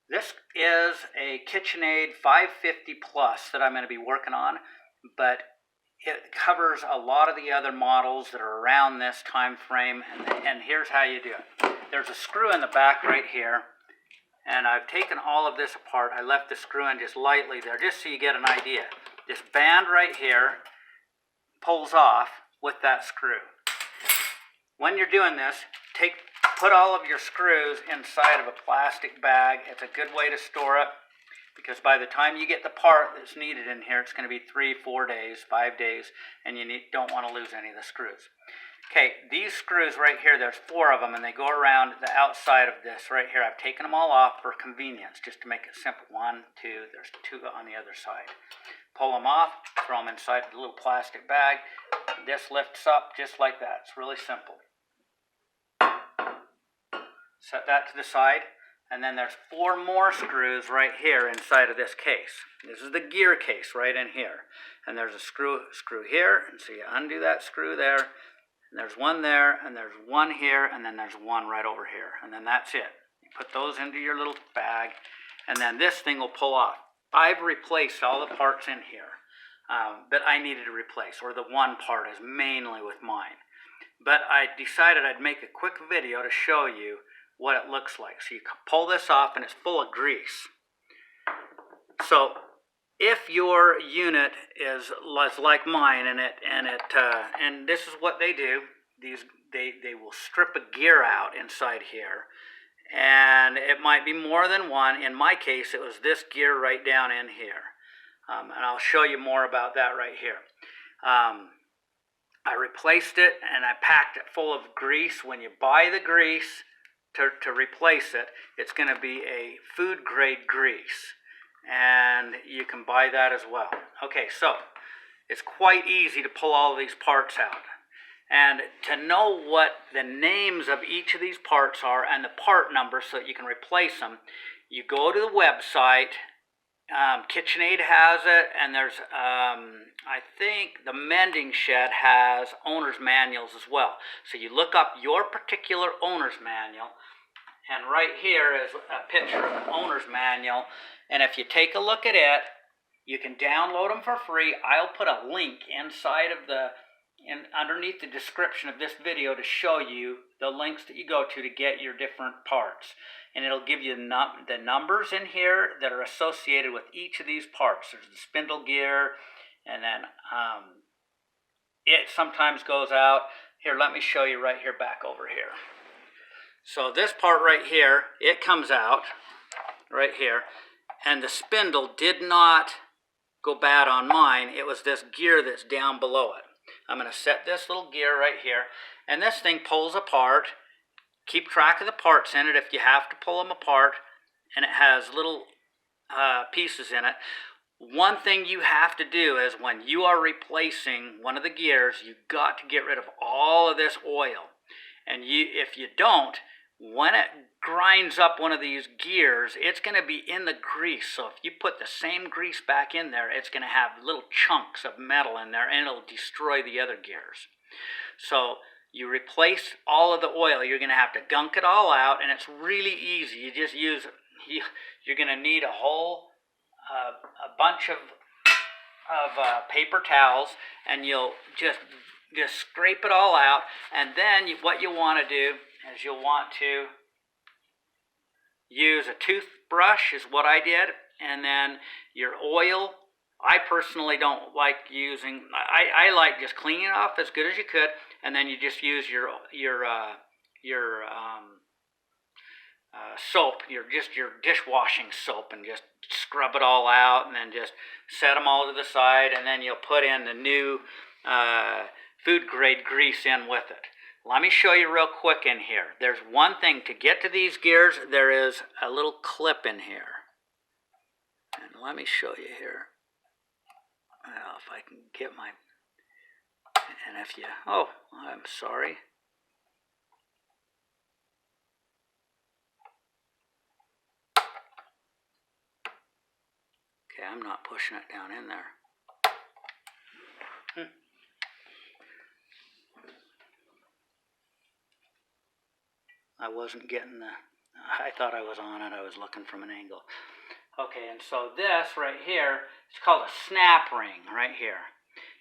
This is a KitchenAid 550 Plus that I'm going to be working on, but it covers a lot of the other models that are around this time frame, and here's how you do it. There's a screw in the back right here, and I've taken all of this apart. I left the screw in just lightly there, just so you get an idea. This band right here pulls off with that screw. When you're doing this, put all of your screws inside of a plastic bag. It's a good way to store it, because by the time you get the part that's needed in here, it's going to be 3, 4 days, 5 days, and you don't want to lose any of the screws. Okay, these screws right here, there's 4 of them, and they go around the outside of this right here. I've taken them all off for convenience, just to make it simple. 1, 2, there's 2 on the other side. Pull them off, throw them inside the little plastic bag. This lifts up just like that. It's really simple. Set that to the side, and then there's 4 more screws right here inside of this case. This is the gear case right in here, and there's a screw here, and so you undo that screw there, and there's one there, and there's one here, and then there's one right over here, and then that's it. You put those into your little bag, and then this thing will pull off. I've replaced all the parts in here that I needed to replace, or the one part is mainly with mine, but I decided I'd make a quick video to show you what it looks like. So you pull this off, and it's full of grease. So if your unit is like mine, and this is what they do, they will strip a gear out inside here, and it might be more than one. In my case, it was this gear right down in here, and I'll show you more about that right here. I replaced it, and I packed it full of grease. When you buy the grease to replace it, it's going to be a food grade grease, and you can buy that as well. Okay, so it's quite easy to pull all of these parts out, and to know what the names of each of these parts are and the part numbers so that you can replace them, you go to the website. KitchenAid has it, and there's I think the Mending Shed has owner's manuals as well. So you look up your particular owner's manual, and right here is a picture of an owner's manual, and if you take a look at it, you can download them for free. I'll put a link inside of underneath the description of this video to show you the links that you go to get your different parts. And it'll give you the numbers in here that are associated with each of these parts. There's the spindle gear, and then it sometimes goes out. Here, let me show you right here, back over here. So this part right here, it comes out right here, and the spindle did not go bad on mine. It was this gear that's down below it. I'm going to set this little gear right here, and this thing pulls apart. Keep track of the parts in it if you have to pull them apart, and it has little pieces in it. One thing you have to do is when you are replacing one of the gears, you've got to get rid of all of this oil. And if you don't, when it grinds up one of these gears, it's going to be in the grease. So if you put the same grease back in there, it's going to have little chunks of metal in there, and it'll destroy the other gears. So you replace all of the oil. You're going to have to gunk it all out, and it's really easy. You just use you're going to need a bunch of paper towels, and you'll just scrape it all out. And then what you want to do is you'll want to use a toothbrush, is what I did, and then your oil. I personally don't like using. I like just cleaning it off as good as you could, and then you just use your soap, your dishwashing soap, and just scrub it all out, and then just set them all to the side, and then you'll put in the new food grade grease in with it. Let me show you real quick in here. There's one thing to get to these gears. There is a little clip in here, and let me show you here. Well, if I can get my, and if you, oh, I'm sorry. Okay, I'm not pushing it down in there. I wasn't getting the, I thought I was on it. I was looking from an angle. Okay, and so this right here, it's called a snap ring right here.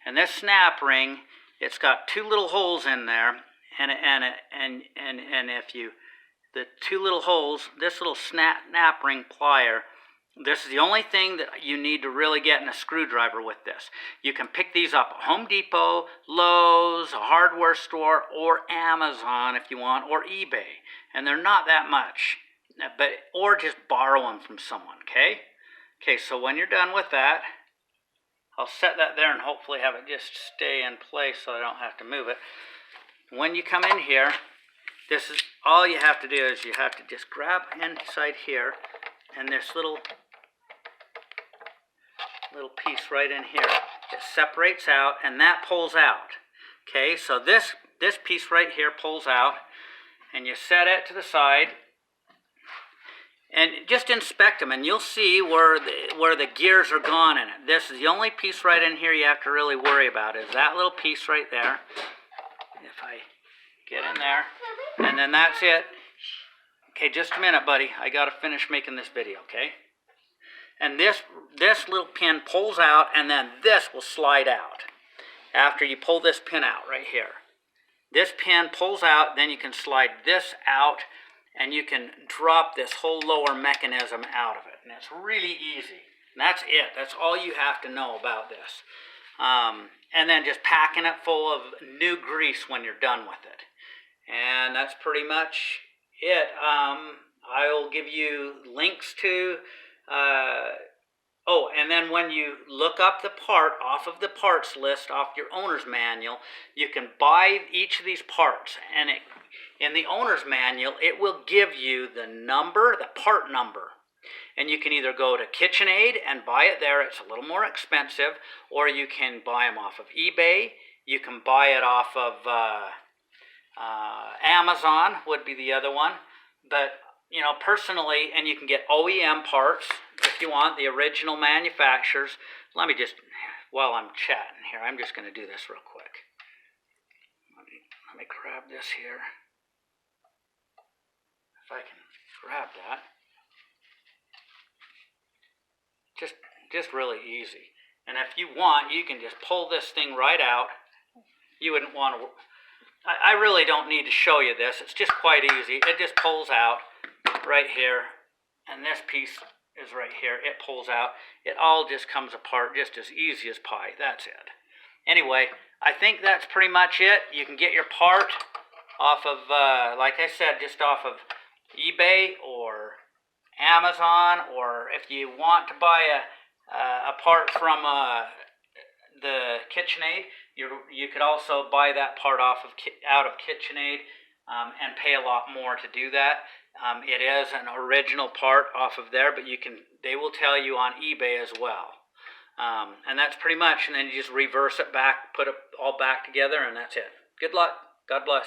And this snap ring, it's got two little holes in there, and if you, the two little holes, this little snap ring plier, this is the only thing that you need to really get in a screwdriver with this. You can pick these up at Home Depot, Lowe's, a hardware store, or Amazon if you want, or eBay. And they're not that much, or just borrow them from someone, okay? Okay, so when you're done with that, I'll set that there and hopefully have it just stay in place so I don't have to move it. When you come in here, this is all you have to do is you have to just grab inside here, and this little piece right in here, it separates out, and that pulls out. Okay, so this piece right here pulls out, and you set it to the side, and just inspect them, and you'll see where the gears are gone in it. This is the only piece right in here you have to really worry about, is that little piece right there. If I get in there, and then that's it. Okay, just a minute, buddy. I got to finish making this video, okay? And this little pin pulls out, and then this will slide out after you pull this pin out right here. This pin pulls out, then you can slide this out, and you can drop this whole lower mechanism out of it. And it's really easy. And that's it. That's all you have to know about this. And then just packing it full of new grease when you're done with it. And that's pretty much it. I'll give you links to... and then when you look up the part off of the parts list, off your owner's manual, you can buy each of these parts. And in the owner's manual, it will give you the number, the part number. And you can either go to KitchenAid and buy it there. It's a little more expensive. Or you can buy them off of eBay. You can buy it off of Amazon would be the other one. But, you know, personally, and you can get OEM parts if you want, the original manufacturers. Let me just, while I'm chatting here, I'm just going to do this real quick. Let me grab this here. If I can grab that. Just really easy. And if you want, you can just pull this thing right out. You wouldn't want to... I really don't need to show you this. It's just quite easy. It just pulls out right here. And this piece is right here. It pulls out. It all just comes apart just as easy as pie. That's it. Anyway, I think that's pretty much it. You can get your part off of, like I said, just off of eBay or Amazon, or if you want to buy a part from the KitchenAid, you could also buy that part out of KitchenAid and pay a lot more to do that. It is an original part off of there, but they will tell you on eBay as well. And that's pretty much, and then you just reverse it back, put it all back together, and that's it. Good luck. God bless.